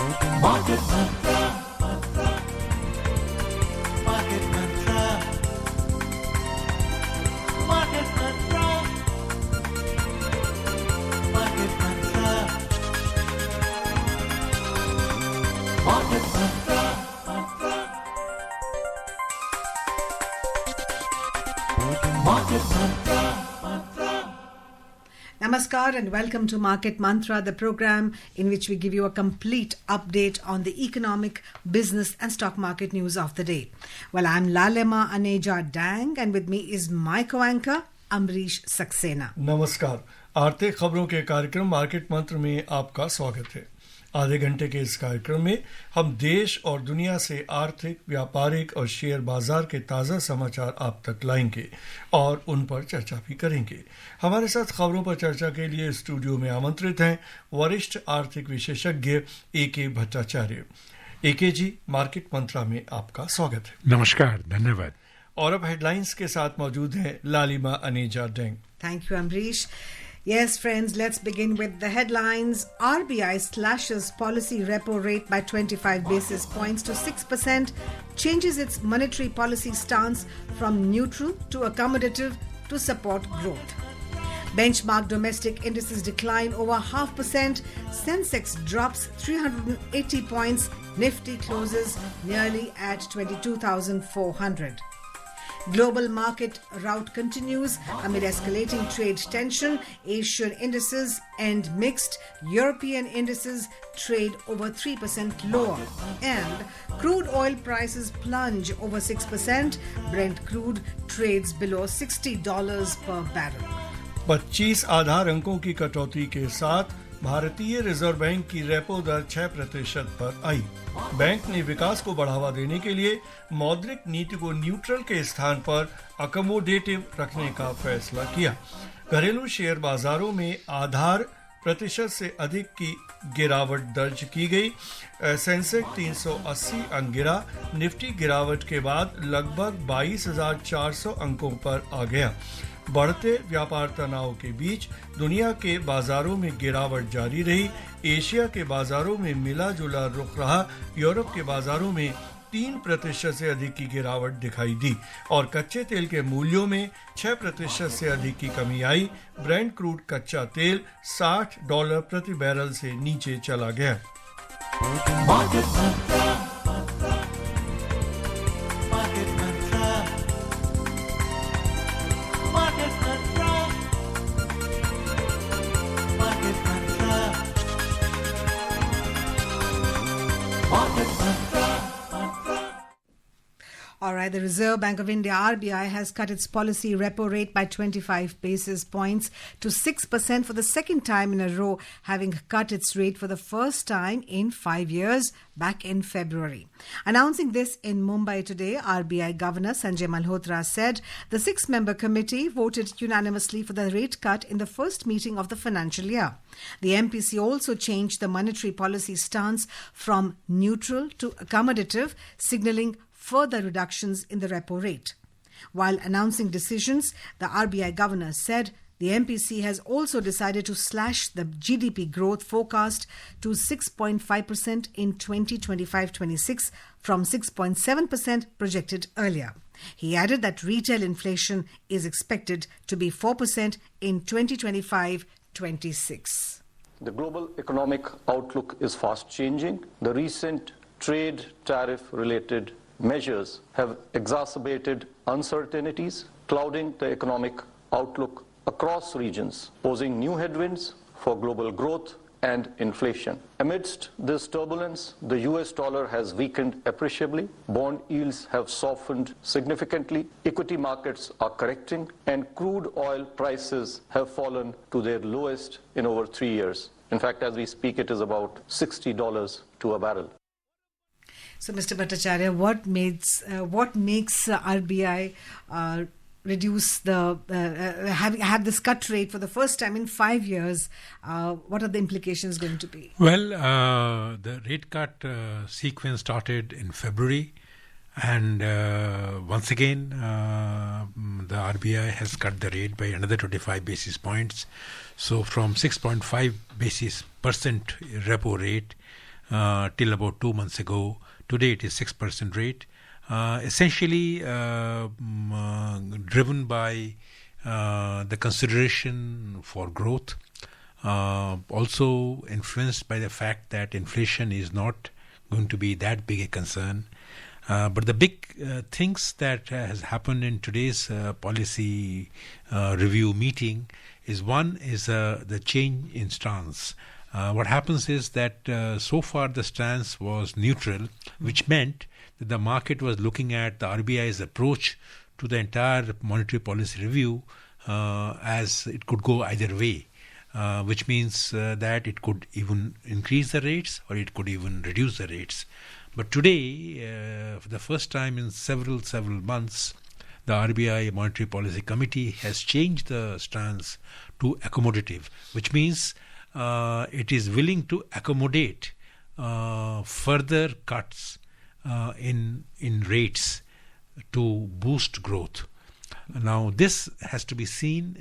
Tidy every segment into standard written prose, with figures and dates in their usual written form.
Market Mantra. Market Mantra. Market Mantra. Market Mantra. Market Mantra. Market Mantra. Namaskar and welcome to Market Mantra, the program in which we give you a complete update on the economic, business and stock market news of the day. Well, I'm Lalema Aneja Dang and with me is my co-anchor Amrish Saxena. नमस्कार। आर्थिक खबरों के कार्यक्रम market मंत्र में आपका स्वागत है। आधे घंटे के इस कार्यक्रम में हम देश और दुनिया से आर्थिक, व्यापारिक और शेयर बाजार के ताज़ा समाचार आप तक लाएंगे और उन पर चर्चा भी करेंगे। हमारे साथ खबरों पर चर्चा के लिए स्टूडियो में आमंत्रित हैं वरिष्ठ आर्थिक विशेषज्ञ ए.के. भट्टाचार्य। ए.के. जी, मार्केट मंत्रा में आपका स्वागत है। नमस्कार, धन्यवाद। और अब हेडलाइंस के साथ मौजूद हैं लालिमा Aneja Deng. Thank you, Amrish. Yes, friends, let's begin with the headlines. RBI slashes policy repo rate by 25 basis points to 6%, changes its monetary policy stance from neutral to accommodative to support growth. Benchmark domestic indices decline over 0.5%, Sensex drops 380 points, Nifty closes nearly at 22,400. Global market rout continues amid escalating trade tension. Asian indices end mixed. European indices trade over 3% lower. And crude oil prices plunge over 6%. Brent crude trades below $60 per barrel. 25 आधार अंकों की कटौती के साथ भारतीय reserve bank की repo दर 6% पर आई। Bank ने विकास को बढ़ावा देने के लिए मौद्रिक नीति को न्यूट्रल के स्थान पर अकोमोडेटिव रखने का फैसला किया। घरेलू शेयर बाजारों में आधार प्रतिशत से अधिक की गिरावट दर्ज की गई। सेंसेक्स 380 अंक गिरा। निफ्टी गिरावट के बाद लगभग 22,400 अंकों पर आ गया। बढ़ते व्यापार तनाव के बीच दुनिया के बाजारों में गिरावट जारी रही। एशिया के बाजारों में मिला जुला रुख रहा। यूरोप के बाजारों में 3% से अधिक की गिरावट दिखाई दी और कच्चे तेल के मूल्यों में 6% से अधिक की कमी आई। ब्रेंट क्रूड कच्चा तेल $60 प्रति बैरल से नीचे चला गया। All right, the Reserve Bank of India, RBI, has cut its policy repo rate by 25 basis points to 6% for the second time in a row, having cut its rate for the first time in 5 years back in February. Announcing this in Mumbai today, RBI Governor Sanjay Malhotra said the 6-member committee voted unanimously for the rate cut in the first meeting of the financial year. The MPC also changed the monetary policy stance from neutral to accommodative, signalling further reductions in the repo rate. While announcing decisions, the RBI governor said the MPC has also decided to slash the GDP growth forecast to 6.5% in 2025-26 from 6.7% projected earlier. He added that retail inflation is expected to be 4% in 2025-26. The global economic outlook is fast changing. The recent trade tariff-related measures have exacerbated uncertainties, clouding the economic outlook across regions, posing new headwinds for global growth and inflation. Amidst this turbulence, the US dollar has weakened appreciably, bond yields have softened significantly, equity markets are correcting, and crude oil prices have fallen to their lowest in over 3 years. In fact, as we speak, it is about $60 to a barrel. So, Mr. Bhattacharya, what makes RBI reduce the have this cut rate for the first time in 5 years? What are the implications going to be? Well, the rate cut sequence started in February, and once again, the RBI has cut the rate by another 25 basis points. So, from 6.5% repo rate, till about 2 months ago. Today it is 6% rate, essentially driven by the consideration for growth, also influenced by the fact that inflation is not going to be that big a concern. But the big things that has happened in today's policy review meeting is one is the change in stance. What happens is that so far the stance was neutral, which meant that the market was looking at the RBI's approach to the entire monetary policy review as it could go either way, which means that it could even increase the rates or it could even reduce the rates. But today, for the first time in several months, the RBI Monetary Policy Committee has changed the stance to accommodative, which means it is willing to accommodate further cuts in rates to boost growth. Now, this has to be seen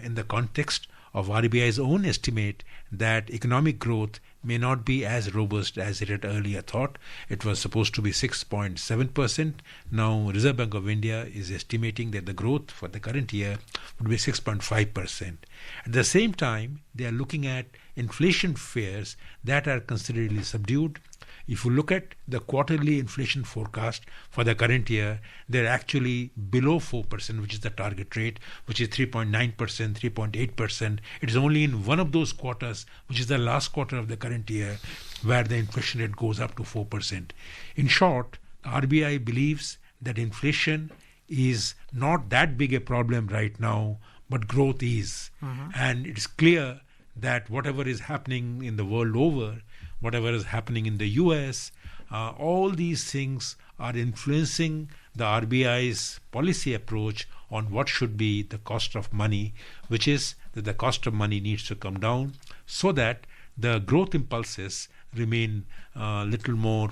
in the context of RBI's own estimate that economic growth may not be as robust as it had earlier thought. It was supposed to be 6.7%. Now, Reserve Bank of India is estimating that the growth for the current year would be 6.5%. At the same time, they are looking at inflation fears that are considerably subdued. If you look at the quarterly inflation forecast for the current year, they're actually below 4%, which is the target rate, which is 3.9%, 3.8%. It is only in one of those quarters, which is the last quarter of the current year, where the inflation rate goes up to 4%. In short, the RBI believes that inflation is not that big a problem right now, but growth is. And it's clear that whatever is happening in the world over, whatever is happening in the US, all these things are influencing the RBI's policy approach on what should be the cost of money, which is that the cost of money needs to come down so that the growth impulses remain little more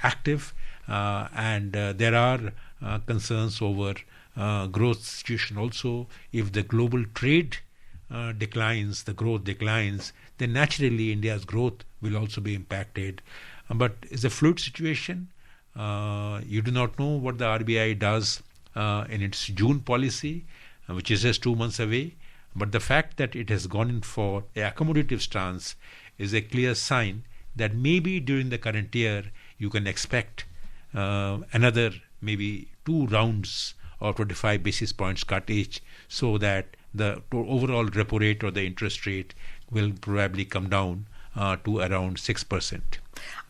active, and there are concerns over growth situation also. If the global trade declines, the growth declines, then naturally India's growth will also be impacted. But it's a fluid situation. You do not know what the RBI does in its June policy, which is just 2 months away. But the fact that it has gone in for an accommodative stance is a clear sign that maybe during the current year you can expect another maybe 2 rounds of 25 basis points cut each, so that the overall repo rate or the interest rate will probably come down to around 6%.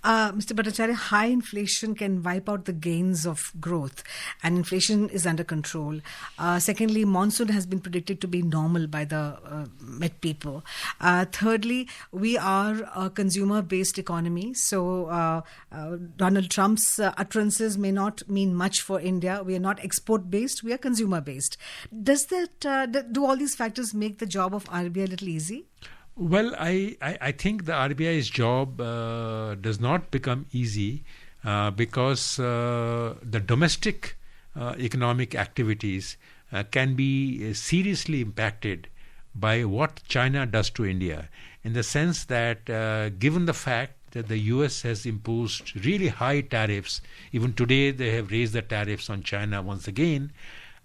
Mr. Bhattacharya, high inflation can wipe out the gains of growth, and inflation is under control. Secondly, monsoon has been predicted to be normal by the Met people. Thirdly, we are a consumer-based economy, so Donald Trump's utterances may not mean much for India. We are not export-based, we are consumer-based. Does that do all these factors make the job of RBI a little easy? Well, I think the RBI's job does not become easy because the domestic economic activities can be seriously impacted by what China does to India, in the sense that given the fact that the US has imposed really high tariffs, even today they have raised the tariffs on China once again,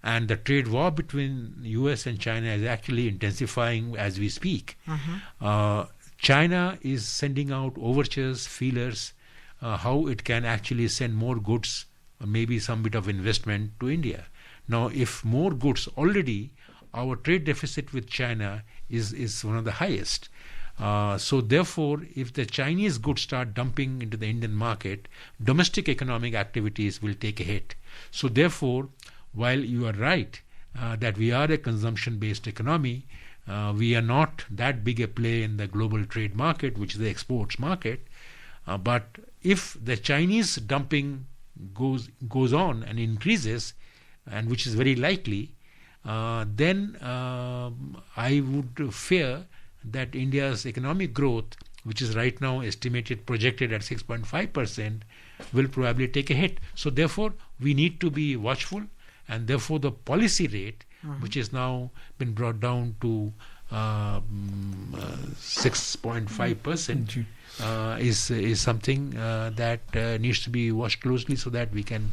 and the trade war between US and China is actually intensifying as we speak. China is sending out overtures, feelers, how it can actually send more goods, maybe some bit of investment to India. Now, if more goods, already our trade deficit with China is one of the highest. So therefore, if the Chinese goods start dumping into the Indian market, domestic economic activities will take a hit. So therefore, while you are right that we are a consumption-based economy, we are not that big a play in the global trade market, which is the exports market. But if the Chinese dumping goes on and increases, and which is very likely, then I would fear that India's economic growth, which is right now projected at 6.5%, will probably take a hit. So therefore, we need to be watchful. And therefore, the policy rate, which has now been brought down to 6.5% is something that needs to be watched closely so that we can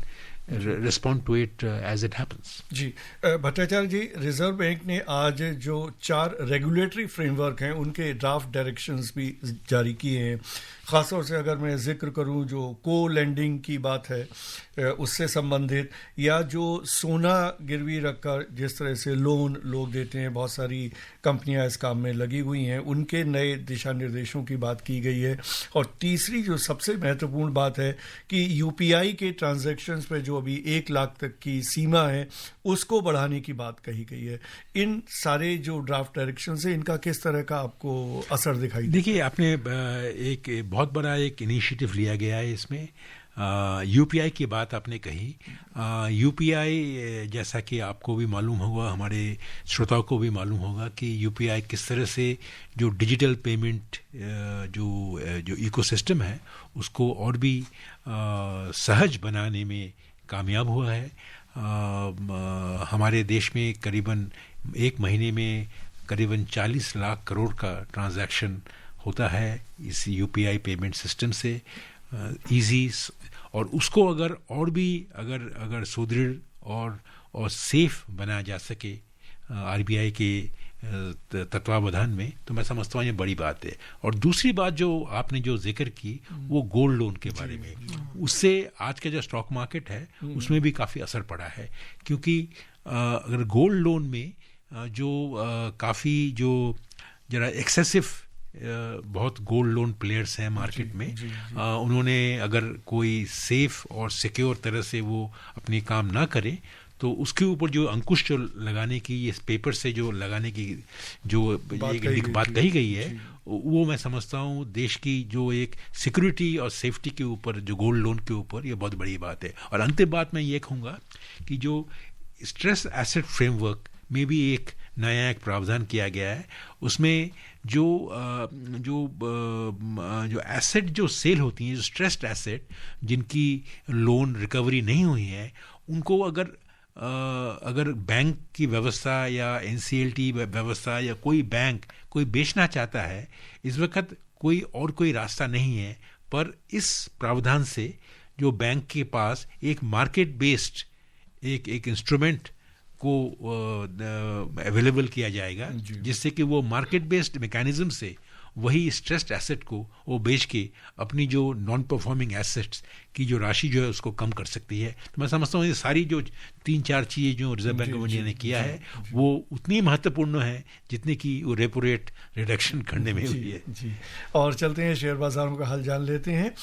respond to it as it happens. Ji Bhattacharya ji, reserve bank ने आज जो 4 regulatory framework हैं उनके draft directions भी जारी किए हैं. ख़ासतौर से अगर मैं जिक्र करूं जो को लेंडिंग की बात है उससे संबंधित, या जो सोना गिरवी रखकर जिस तरह से लोन लोग देते हैं, बहुत सारी कंपनियां इस काम में लगी हुई हैं, उनके नए दिशा निर्देशों की बात की गई है. और तीसरी जो सबसे महत्वपूर्ण बात है कि यूपीआई के ट्रांजैक्शंस पे जो अभी 1 लाख तक की सीमा है उसको बढ़ाने की बात कही गई है. इन सारे जो ड्राफ्ट डायरेक्शन है इनका किस तरह का आपको असर दिखाई? देखिए, आपने एक बहुत बड़ा एक इनिशिएटिव लिया गया है इसमें. यूपीआई की बात आपने कही. यूपीआई, जैसा कि आपको भी मालूम होगा, हमारे श्रोताओं को भी मालूम होगा कि यूपीआई किस तरह से जो डिजिटल पेमेंट जो इकोसिस्टम है उसको और भी सहज बनाने में कामयाब हुआ है. हमारे देश में करीबन 1 महीने में करीबन 40 लाख करोड़ का ट्रांजैक्शन होता है इस यूपीआई पेमेंट सिस्टम से. इजी, और उसको अगर और भी अगर सुदृढ़ और सेफ बनाया जा सके आरबीआई के तत्वावधान में, तो मैं समझता हूँ ये बड़ी बात है. और दूसरी बात जो आपने जो जिक्र की वो गोल्ड लोन के बारे में, उससे आज का जो स्टॉक मार्केट है उसमें भी काफ़ी असर पड़ा है. क्योंकि अगर गोल्ड लोन में जो काफ़ी जो जरा एक्सेसिव बहुत गोल्ड लोन प्लेयर्स हैं मार्केट में, उन्होंने अगर कोई सेफ और सिक्योर तरह से वो अपनी काम ना करे तो उसके ऊपर जो अंकुश जो लगाने की, इस पेपर से जो लगाने की जो बात कही गई है, वो मैं समझता हूँ देश की जो एक सिक्योरिटी और सेफ्टी के ऊपर, जो गोल्ड लोन के ऊपर, ये बहुत बड़ी बात है. और अंतिम बात मैं ये कहूँगा कि जो स्ट्रेस एसेट फ्रेमवर्क में भी एक नया एक प्रावधान किया गया है. उसमें जो एसेट जो सेल होती हैं, जो स्ट्रेस्ड एसेट जिनकी लोन रिकवरी नहीं हुई है, उनको अगर बैंक की व्यवस्था या एनसीएलटी व्यवस्था या कोई बैंक कोई बेचना चाहता है, इस वक्त कोई रास्ता नहीं है. पर इस प्रावधान से जो बैंक के पास एक मार्केट बेस्ड एक इंस्ट्रूमेंट को अवेलेबल किया जाएगा, जिससे कि वो मार्केट बेस्ड मैकेनिज्म से वही स्ट्रेस्ड एसेट को वो बेच के अपनी जो नॉन परफॉर्मिंग एसेट्स की जो राशि जो है उसको कम कर सकती है. तो मैं समझता हूँ ये सारी जो 3-4 चीज़ें जो रिजर्व बैंक ऑफ इंडिया ने किया है वो उतनी महत्वपूर्ण है जितनी कि वो रेपो रेट रिडक्शन करने में हुई है. जी. और चलते हैं शेयर बाजारों का हाल जान लेते हैं.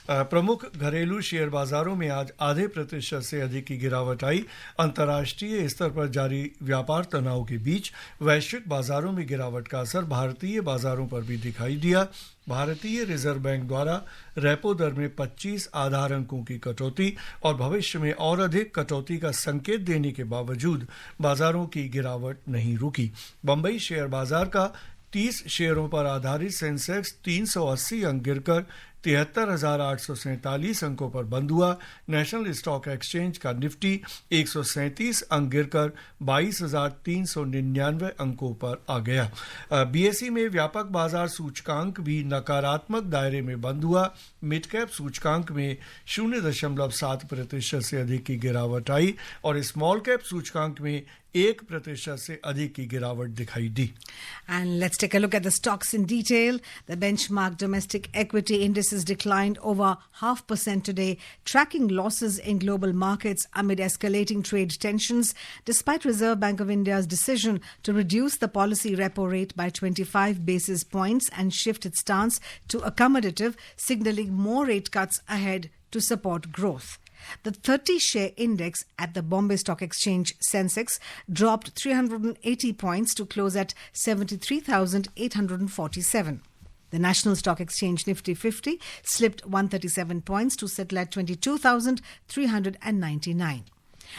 प्रमुख घरेलू शेयर बाजारों में आज 0.5% से अधिक की गिरावट आई. अंतर्राष्ट्रीय स्तर पर जारी व्यापार तनाव के बीच वैश्विक बाजारों में गिरावट का असर भारतीय बाजारों पर भी दिखाई दिया. भारतीय रिजर्व बैंक द्वारा रेपो दर में 25 आधार अंकों की कटौती और भविष्य में और अधिक कटौती का संकेत देने के बावजूद बाजारों की गिरावट नहीं रुकी. बंबई शेयर बाजार का 30 शेयरों पर आधारित सेंसेक्स 380 अंक गिरकर 73,847 अंकों पर बंद हुआ. नेशनल स्टॉक एक्सचेंज का निफ्टी 137 अंक गिरकर 22,399 अंकों पर आ गया. बीएसई में व्यापक बाजार सूचकांक भी नकारात्मक दायरे में बंद हुआ. मिड कैप सूचकांक में 0.7% से अधिक की गिरावट आई और स्मॉल कैप सूचकांक में 1% से अधिक की गिरावट दिखाई दी. And let's take a look at the stocks in detail. The benchmark domestic equity indices declined over 0.5% today, tracking losses in global markets amid escalating trade tensions, despite Reserve Bank of India's decision to reduce the policy repo rate by 25 basis points and shift its stance to accommodative, signaling more rate cuts ahead to support growth. The 30-share index at the Bombay Stock Exchange Sensex dropped 380 points to close at 73,847. The National Stock Exchange Nifty 50 slipped 137 points to settle at 22,399.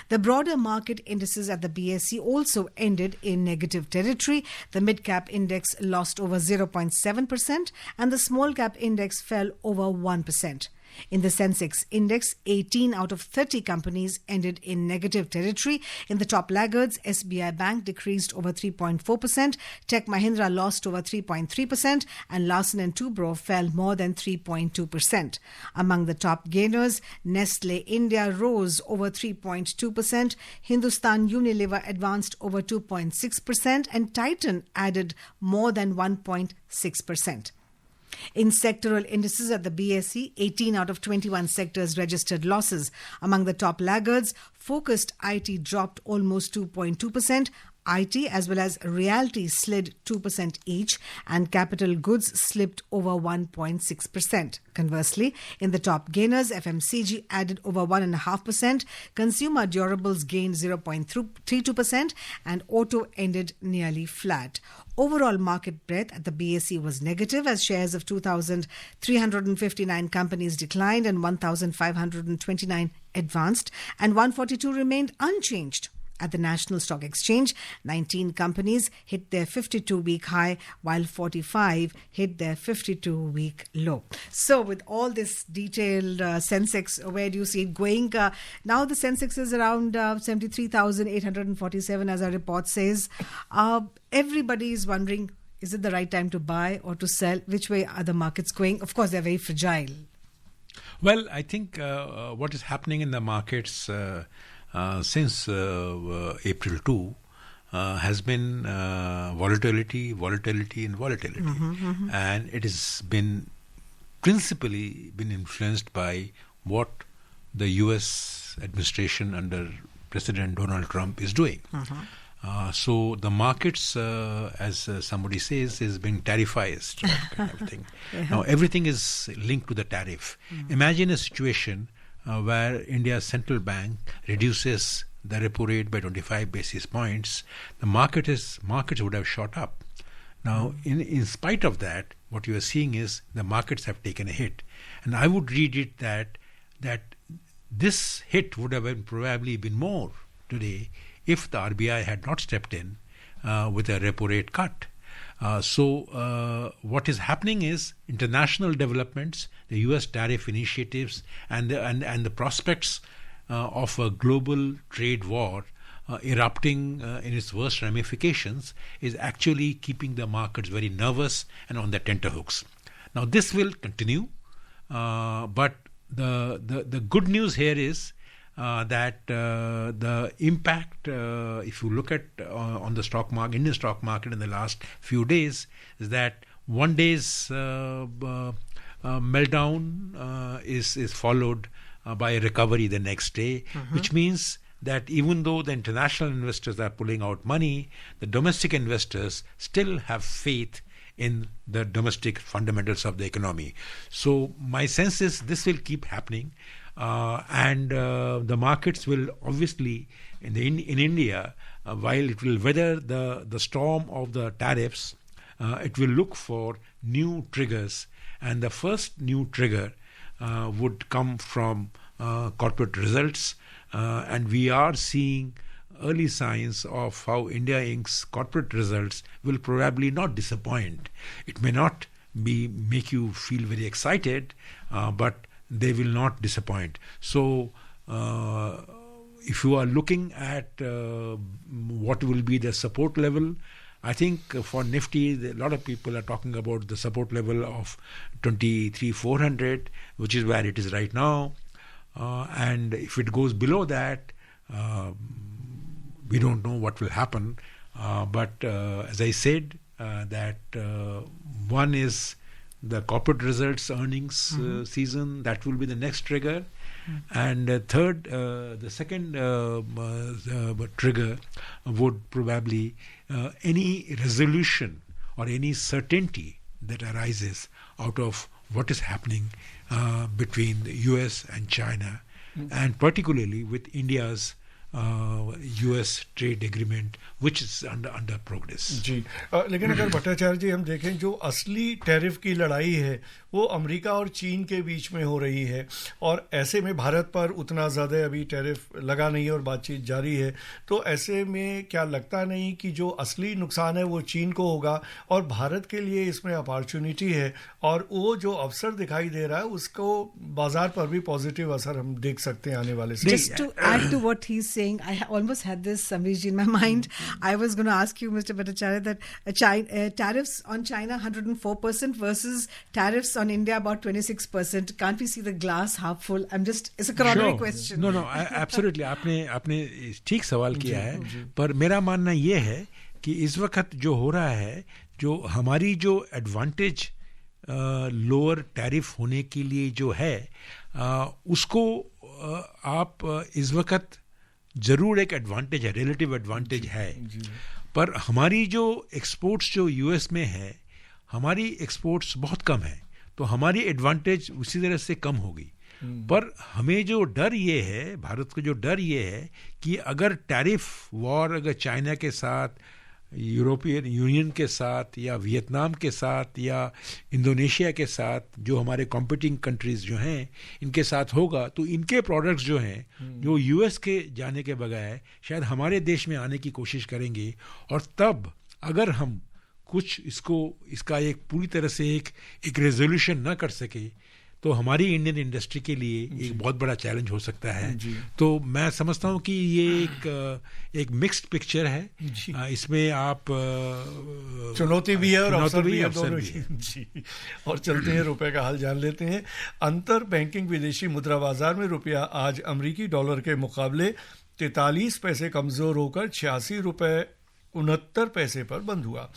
The broader market indices at the BSE also ended in negative territory. The mid-cap index lost over 0.7% and the small-cap index fell over 1%. In the Sensex index, 18 out of 30 companies ended in negative territory. In the top laggards, SBI Bank decreased over 3.4%, Tech Mahindra lost over 3.3%, and Larsen & Toubro fell more than 3.2%. Among the top gainers, Nestle India rose over 3.2%, Hindustan Unilever advanced over 2.6%, and Titan added more than 1.6%. In sectoral indices at the BSE, 18 out of 21 sectors registered losses. Among the top laggards, focused IT dropped almost 2.2%, IT as well as realty slid 2% each, and capital goods slipped over 1.6%. Conversely, in the top gainers, FMCG added over 1.5%, consumer durables gained 0.32%, and auto ended nearly flat. Overall market breadth at the BSE was negative as shares of 2,359 companies declined and 1,529 advanced, and 142 remained unchanged. At the National Stock Exchange, 19 companies hit their 52-week high, while 45 hit their 52-week low. So with all this detailed Sensex, where do you see it going? Now the Sensex is around 73,847, as our report says. Everybody is wondering, is it the right time to buy or to sell? Which way are the markets going? Of course, they're very fragile. Well, I think what is happening in the markets since April 2 has been volatility. And it has been principally been influenced by what the US administration under President Donald Trump is doing. So the markets, as somebody says, is being tariffized, kind of thing. Now everything is linked to the tariff. Imagine a situation where India's central bank reduces the repo rate by 25 basis points. The markets would have shot up. Now, in spite of that, what you are seeing is the markets have taken a hit, and I would read it that this hit would have probably been more today if the RBI had not stepped in with a repo rate cut. So what is happening is international developments, the US tariff initiatives, and the prospects of a global trade war erupting in its worst ramifications is actually keeping the markets very nervous and on their tenterhooks. Now this will continue, but the good news here is that the impact, if you look at on the stock market, Indian stock market in the last few days, is that one day's meltdown is followed by a recovery the next day, which means that even though the international investors are pulling out money, the domestic investors still have faith in the domestic fundamentals of the economy. So my sense is this will keep happening. And the markets will obviously in India, while it will weather the storm of the tariffs, it will look for new triggers, and the first new trigger would come from corporate results, and we are seeing early signs of how India Inc.'s corporate results will probably not disappoint. It may not make you feel very excited, but they will not disappoint. So if you are looking at what will be the support level, I think for Nifty, a lot of people are talking about the support level of 23,400, which is where it is right now. And if it goes below that, we don't know what will happen. But as I said, that one is the corporate results earnings season. That will be the next trigger. And third, the second trigger would probably any resolution or any certainty that arises out of what is happening between the US and China, and particularly with India's US trade agreement, which is under progress. जी लेकिन अगर भट्टाचार्य जी हम देखें जो असली tariff की लड़ाई है वो अमेरिका और चीन के बीच में हो रही है और ऐसे में भारत पर उतना ज़्यादा अभी टैरिफ लगा नहीं है और बातचीत जारी है, तो ऐसे में क्या लगता नहीं कि जो असली नुकसान है वो चीन को होगा और भारत के लिए इसमें अपॉर्चुनिटी है और वो जो अवसर दिखाई दे रहा है उसको बाजार पर भी पॉजिटिव असर हम देख सकते हैं आने वाले समय में। Just to add to what he's saying, I almost had this, Samvishji, in my mind. I was going to ask you, Mr. Bhattacharya, that tariffs on China 104% versus tariffs on India about 26%. Can't we see the glass half full? It's a corollary question. No, absolutely. आपने ठीक सवाल किया है, पर मेरा मानना ये है कि इस वक्त जो हो रहा है, जो हमारी जो एडवांटेज लोअर टैरिफ होने के लिए जो है उसको आप इस वक्त ज़रूर एक एडवांटेज है, रिलेटिव एडवांटेज है, पर हमारी जो एक्सपोर्ट्स जो यूएस में है, हमारी एक्सपोर्ट्स बहुत कम है, तो हमारी एडवांटेज उसी तरह से कम होगी। पर हमें जो डर ये है, भारत को जो डर ये है कि अगर टैरिफ वॉर अगर चाइना के साथ, यूरोपियन यूनियन के साथ या वियतनाम के साथ या इंडोनेशिया के साथ, जो हमारे कॉम्पिटिंग कंट्रीज़ जो हैं, इनके साथ होगा, तो इनके प्रोडक्ट्स जो हैं जो यूएस के जाने के बगैर शायद हमारे देश में आने की कोशिश करेंगे, और तब अगर हम कुछ इसका एक पूरी तरह से एक रेजोल्यूशन ना कर सके तो हमारी इंडियन इंडस्ट्री के लिए एक बहुत बड़ा चैलेंज हो सकता है। तो मैं समझता हूँ कि ये एक मिक्स्ड पिक्चर है, इसमें आप चुनौती भी है और अवसर भी है दोनों भी है। जी। और चलते हैं रुपए का हाल जान लेते हैं। अंतर बैंकिंग विदेशी मुद्रा बाजार में रुपया आज अमेरिकी डॉलर के मुकाबले 43 पैसे कमजोर होकर 86 रुपए 69 पैसे पर बंद हुआ।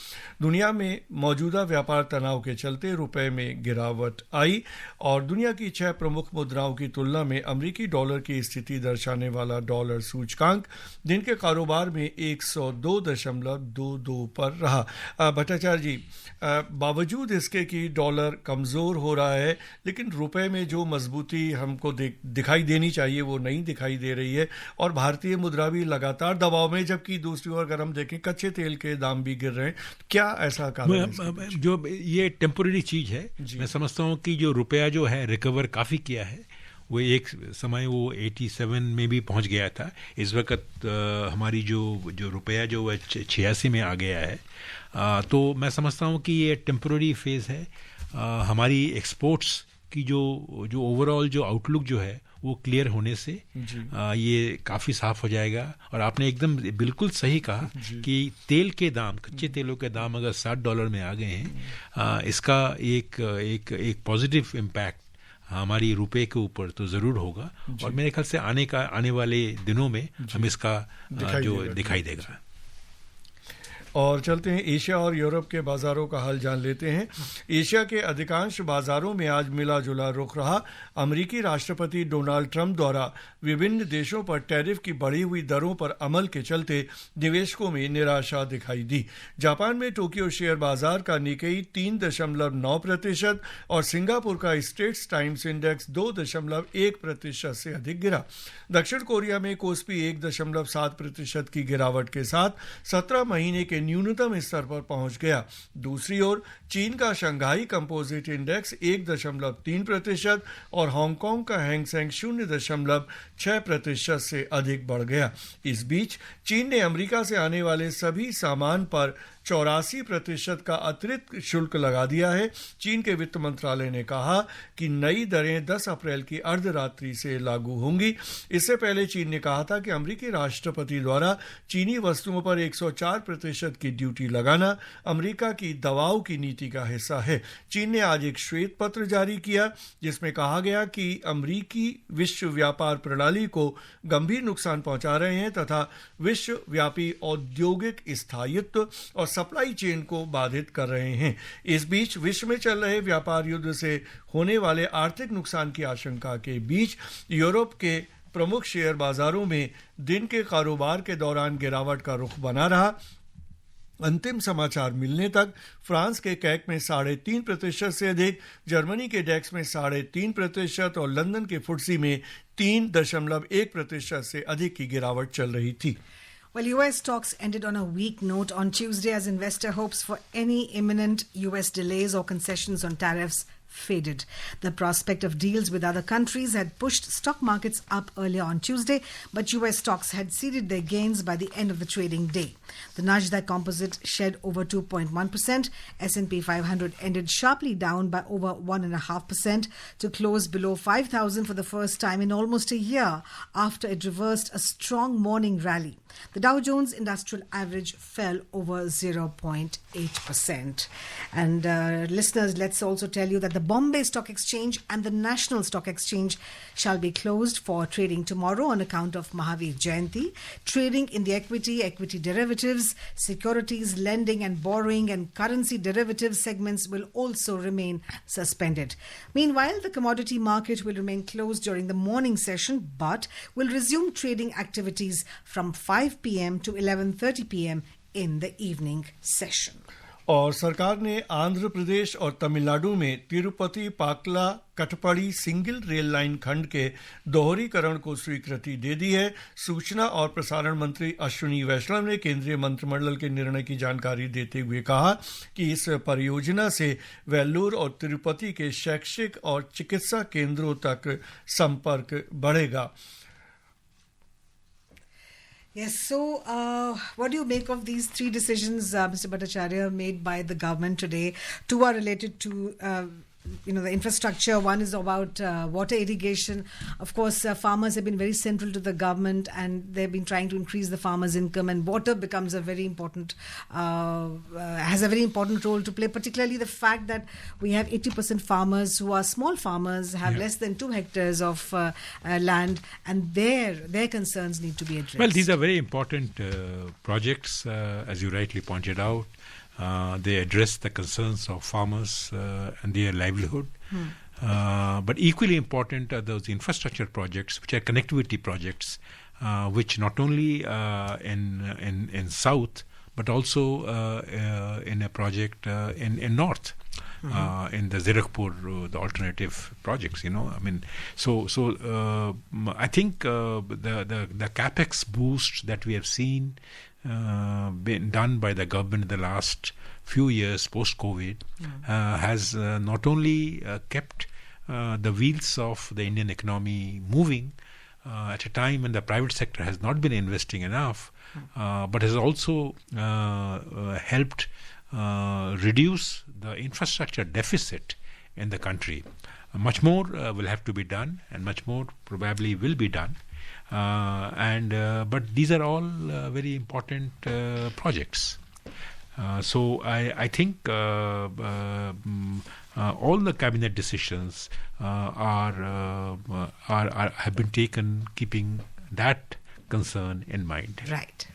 दुनिया में मौजूदा व्यापार तनाव के चलते रुपए में गिरावट आई और दुनिया की 6 प्रमुख मुद्राओं की तुलना में अमेरिकी डॉलर की स्थिति दर्शाने वाला डॉलर सूचकांक दिन के कारोबार में 102.22 पर रहा। भट्टाचार्य जी, बावजूद इसके कि डॉलर कमज़ोर हो रहा है, लेकिन रुपए में जो मजबूती हमको दिखाई देनी चाहिए वो नहीं दिखाई दे रही है और भारतीय मुद्रा भी लगातार दबाव में, जबकि दूसरी ओर अगर हम देखें कच्चे तेल के दाम भी गिर रहे हैं। क्या ऐसा कारण है? जो ये टेम्पोररी चीज है, मैं समझता हूँ कि जो रुपया जो है रिकवर काफ़ी किया है। वो एक समय वो 87 में भी पहुंच गया था। इस वक्त हमारी जो रुपया जो है 86 में आ गया है। तो मैं समझता हूँ कि ये टेम्पोररी फेज़ है। हमारी एक्सपोर्ट्स की जो ओवरऑल जो आउटलुक जो है वो क्लियर होने से ये काफ़ी साफ हो जाएगा। और आपने एकदम बिल्कुल सही कहा कि तेल के दाम, कच्चे तेलों के दाम अगर $60 में आ गए हैं, इसका एक पॉजिटिव इम्पैक्ट हमारी रुपए के ऊपर तो ज़रूर होगा और मेरे ख्याल से आने वाले दिनों में हम इसका दिखाई देगा। और चलते हैं एशिया और यूरोप के बाजारों का हाल जान लेते हैं। एशिया के अधिकांश बाजारों में आज मिला जुला रुख रहा। अमेरिकी राष्ट्रपति डोनाल्ड ट्रंप द्वारा विभिन्न देशों पर टैरिफ की बढ़ी हुई दरों पर अमल के चलते निवेशकों में निराशा दिखाई दी। जापान में टोक्यो शेयर बाजार का निकेई 3.9% और सिंगापुर का स्ट्रेट्स टाइम्स इंडेक्स 2.1% से अधिक गिरा। दक्षिण कोरिया में कोस्पी 1.7% की गिरावट के साथ 17 महीने के न्यूनतम स्तर पर पहुंच गया। दूसरी ओर चीन का शंघाई कंपोजिट इंडेक्स 1.3% और हांगकांग का हैंगसेंग 0.6% से अधिक बढ़ गया। इस बीच चीन ने अमेरिका से आने वाले सभी सामान पर 84% का अतिरिक्त शुल्क लगा दिया है। चीन के वित्त मंत्रालय ने कहा कि नई दरें 10 अप्रैल की अर्धरात्रि से लागू होंगी। इससे पहले चीन ने कहा था कि अमेरिकी राष्ट्रपति द्वारा चीनी वस्तुओं पर 104% की ड्यूटी लगाना अमेरिका की दबाव की नीति का हिस्सा है। चीन ने आज एक श्वेत पत्र जारी किया जिसमें कहा गया कि अमेरिकी विश्व व्यापार प्रणाली को गंभीर नुकसान पहुंचा रहे हैं तथा विश्वव्यापी औद्योगिक स्थायित्व और सप्लाई चेन को बाधित कर रहे हैं। इस बीच विश्व में चल रहे व्यापार युद्ध से होने वाले आर्थिक नुकसान की आशंका के बीच यूरोप के प्रमुख शेयर बाजारों में दिन के कारोबार के दौरान गिरावट का रुख बना रहा। अंतिम समाचार मिलने तक फ्रांस के कैक में 3.5% से अधिक, जर्मनी के डेक्स में 3.5% और लंदन के फुट्सी में 3.1% से अधिक की गिरावट चल रही थी. Well, U.S. stocks ended on a weak note on Tuesday as investor hopes for any imminent U.S. delays or concessions on tariffs faded. The prospect of deals with other countries had pushed stock markets up earlier on Tuesday, but U.S. stocks had ceded their gains by the end of the trading day. The Nasdaq Composite shed over 2.1%. S&P 500 ended sharply down by over 1.5% to close below 5,000 for the first time in almost a year after it reversed a strong morning rally. The Dow Jones Industrial Average fell over 0.8%. And listeners, let's also tell you that the Bombay Stock Exchange and the National Stock Exchange shall be closed for trading tomorrow on account of Mahavir Jayanti. Trading in the equity derivatives, securities, lending and borrowing and currency derivatives segments will also remain suspended. Meanwhile, the commodity market will remain closed during the morning session but will resume trading activities from 5 p.m. to 11:30 p.m. in the evening session. और सरकार ने आंध्र प्रदेश और तमिलनाडु में Tirupati पाकला कटपड़ी single rail line खंड के दोहरीकरण को स्वीकृति दे दी है. सूचना और प्रसारण मंत्री अश्विनी वैष्णव ने केंद्रीय मंत्रिमंडल के निर्णय की जानकारी देते हुए कहा कि इस परियोजना से वेल्लोर और तिरुपति के शैक्षिक और चिकित्सा केंद्रों तक संपर्क बढ़ेगा. Yes, so what do you make of these three decisions, Mr. Bhattacharya, made by the government today? Two are related to the infrastructure. One is about water irrigation. Of course, farmers have been very central to the government and they've been trying to increase the farmers' income, and water becomes a very important, has a very important role to play, particularly the fact that we have 80% farmers who are small farmers, have less than 2 hectares of land, and their concerns need to be addressed. Well, these are very important projects, as you rightly pointed out. They address the concerns of farmers and their livelihood. But equally important are those infrastructure projects, which are connectivity projects, which not only in South, but also in a project in North. In the Zirakpur, the alternative projects, So I think the capex boost that we have seen been done by the government in the last few years post-COVID has not only kept the wheels of the Indian economy moving at a time when the private sector has not been investing enough, but has also helped reduce the infrastructure deficit in the country. Much more will have to be done, and much more probably will be done. But these are all very important projects. So I think all the cabinet decisions have been taken keeping that concern in mind. Right.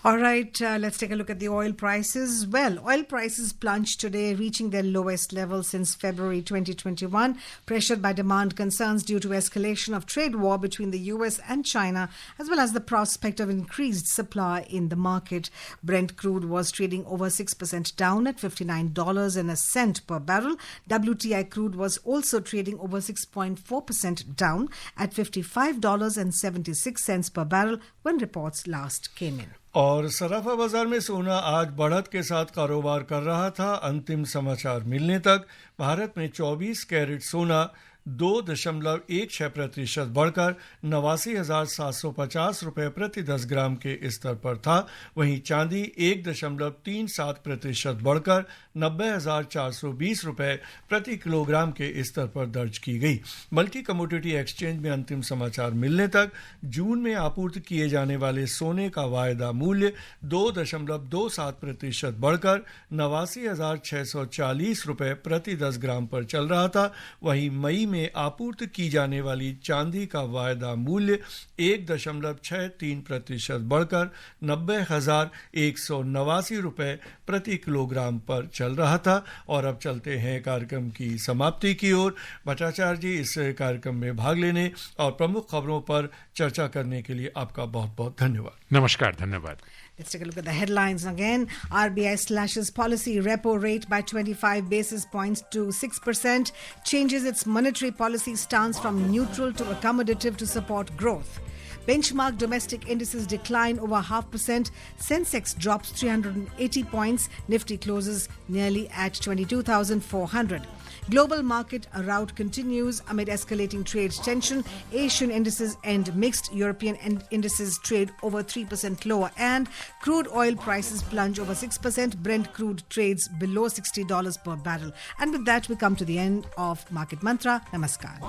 All right, let's take a look at the oil prices. Well, oil prices plunged today, reaching their lowest level since February 2021, pressured by demand concerns due to escalation of trade war between the US and China, as well as the prospect of increased supply in the market. Brent crude was trading over 6% down at $59.01 per barrel. WTI crude was also trading over 6.4% down at $55.76 per barrel when reports last came in. और सराफा बाजार में सोना आज बढ़त के साथ कारोबार कर रहा था. अंतिम समाचार मिलने तक भारत में 24 कैरेट सोना 2.16% बढ़कर 89,750 रुपये प्रति 10 ग्राम के स्तर पर था. वहीं चांदी 1.37% बढ़कर 90,420 रुपये प्रति किलोग्राम के स्तर पर दर्ज की गई. मल्टी कमोडिटी एक्सचेंज में अंतिम समाचार मिलने तक जून में आपूर्ति किए जाने वाले सोने का वायदा मूल्य 2.27% बढ़कर 89,640 रुपये प्रति 10 ग्राम पर चल रहा था. वहीं मई में आपूर्ति की जाने वाली चांदी का वायदा मूल्य 1.63% बढ़कर 90,189 रुपये प्रति किलोग्राम पर चल रहा था. और अब चलते हैं कार्यक्रम की समाप्ति की ओर. भट्टाचार्य जी, इस कार्यक्रम में भाग लेने और प्रमुख खबरों पर चर्चा करने के लिए आपका बहुत बहुत धन्यवाद. नमस्कार, धन्यवाद. Let's take a look at the headlines again. RBI slashes policy repo rate by 25 basis points to 6%, changes its monetary policy stance from neutral to accommodative to support growth. Benchmark domestic indices decline over 0.5%. Sensex drops 380 points. Nifty closes nearly at 22,400. Global market rout continues amid escalating trade tension. Asian indices end mixed. European indices trade over 3% lower. And crude oil prices plunge over 6%. Brent crude trades below $60 per barrel. And with that, we come to the end of Market Mantra. Namaskar.